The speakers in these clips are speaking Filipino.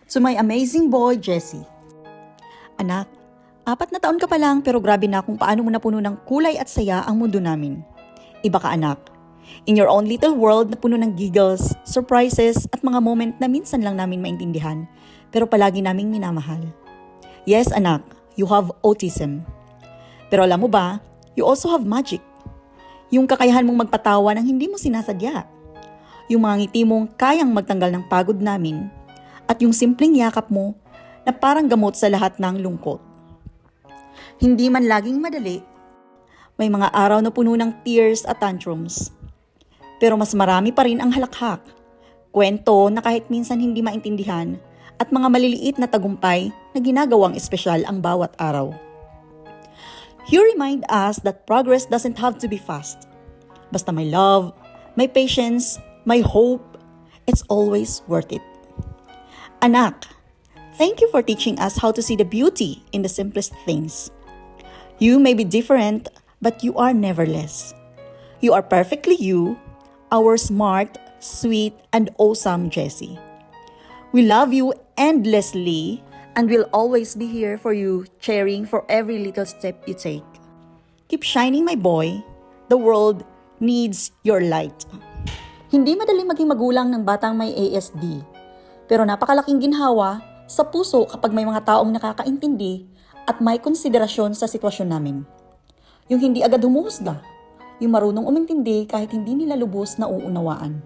to my amazing boy, Jesse. Anak, 4 na taon ka pa lang pero grabe na kung paano mo napuno ng kulay at saya ang mundo namin. Iba ka anak. In your own little world na puno ng giggles, surprises at mga moment na minsan lang namin maintindihan pero palagi naming minamahal. Yes anak, you have autism. Pero alam mo ba, you also have magic. Yung kakayahan mong magpatawa nang hindi mo sinasadya. Yung mga ngiti mong kayang magtanggal ng pagod namin. At yung simpleng yakap mo na parang gamot sa lahat ng lungkot. Hindi man laging madali, may mga araw na puno ng tears at tantrums. Pero mas marami pa rin ang halakhak, kwento na kahit minsan hindi maintindihan, at mga maliliit na tagumpay na ginagawang espesyal ang bawat araw. You remind us that progress doesn't have to be fast. Basta may love, may patience, may hope, it's always worth it. Anak, thank you for teaching us how to see the beauty in the simplest things. You may be different, but you are never less. You are perfectly you, our smart, sweet, and awesome Jessie. We love you endlessly, and we'll always be here for you, cheering for every little step you take. Keep shining, my boy. The world needs your light. Hindi madali maging magulang ng batang may ASD, pero napakalaking ginhawa sa puso kapag may mga taong nakakaintindi at may konsiderasyon sa sitwasyon namin. Yung hindi agad humuhusga, yung marunong umintindi kahit hindi nila lubos na uunawaan.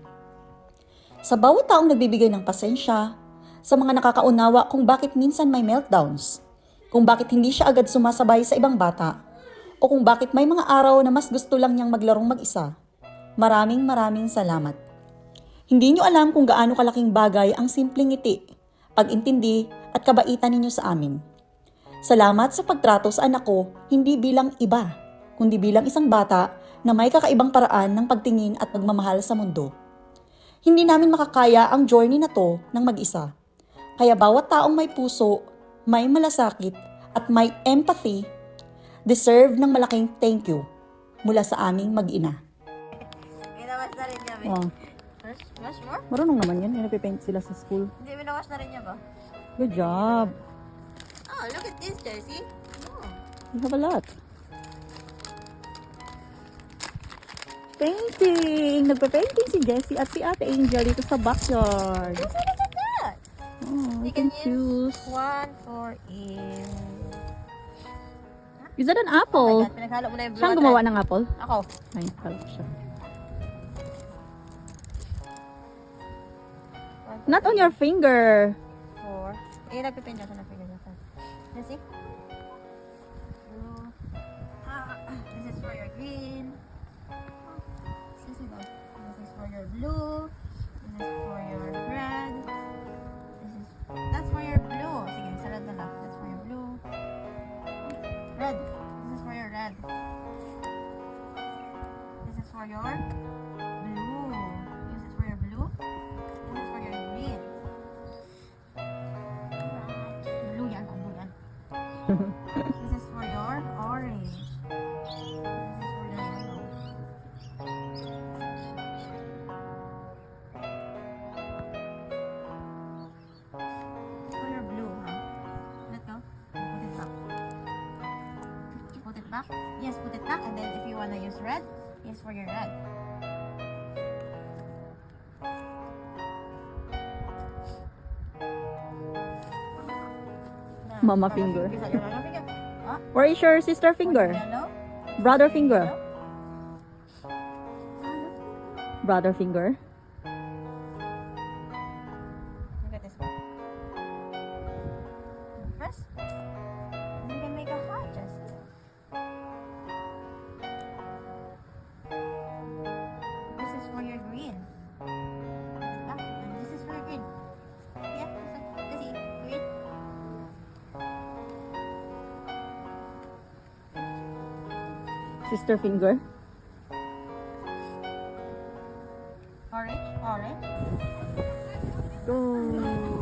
Sa bawat taong nagbibigay ng pasensya, sa mga nakakaunawa kung bakit minsan may meltdowns, kung bakit hindi siya agad sumasabay sa ibang bata, o kung bakit may mga araw na mas gusto lang niyang maglarong mag-isa. Maraming salamat. Hindi niyo alam kung gaano kalaking bagay ang simpleng ngiti, pag-intindi at kabaitan ninyo sa amin. Salamat sa pagtrato sa anak ko hindi bilang iba, kundi bilang isang bata na may kakaibang paraan ng pagtingin at pagmamahal sa mundo. Hindi namin makakaya ang journey na to ng mag-isa. Kaya bawat taong may puso, may malasakit, at may empathy, deserve ng malaking thank you mula sa aming mag-ina. Minawas na rin niya, be. Oh, Wash more? marunong naman yan. Napipaint sila sa school. Hindi, minawas na rin niya ba? Good job. Oh, look at this, Jessie. Oh. You have a lot. Painting! Nagpa-painting si Jessie at si Ate Angel dito sa backyard. Look at that. Oh, You you can can choose. One for in. Is that an Oh my apple? God, pinaghalo mo na yung blue. Saan at gumawa red. ng apple? Ako. Ay, kala ko siya. Not on your finger. Four. Eh, nagpipin siya sa nagpipin niya. Let's see. Blue. This is for your green. This is for your blue. This is for your red. That's for your blue. Sige, sa red na lang. That's for your blue. Red. This is for your red. This is for your blue. This is for your blue. This is for your green. Blue yan. Oh, blue yan. This is for your orange. This is for your yellow. This is for your blue, huh? Let go. Put it back. Put it back. Yes, put it back. And then if you wanna use red, yes, for your red. Mama finger. Is that your mama finger? Huh? Where is your sister finger? Yellow? Brother finger. Yellow? Brother finger. Look at this one. Press. You can make a heart, Jesse. This is for your green. And this is for your green. Yeah, Jesse, green. Sister finger. Orange, orange. Go.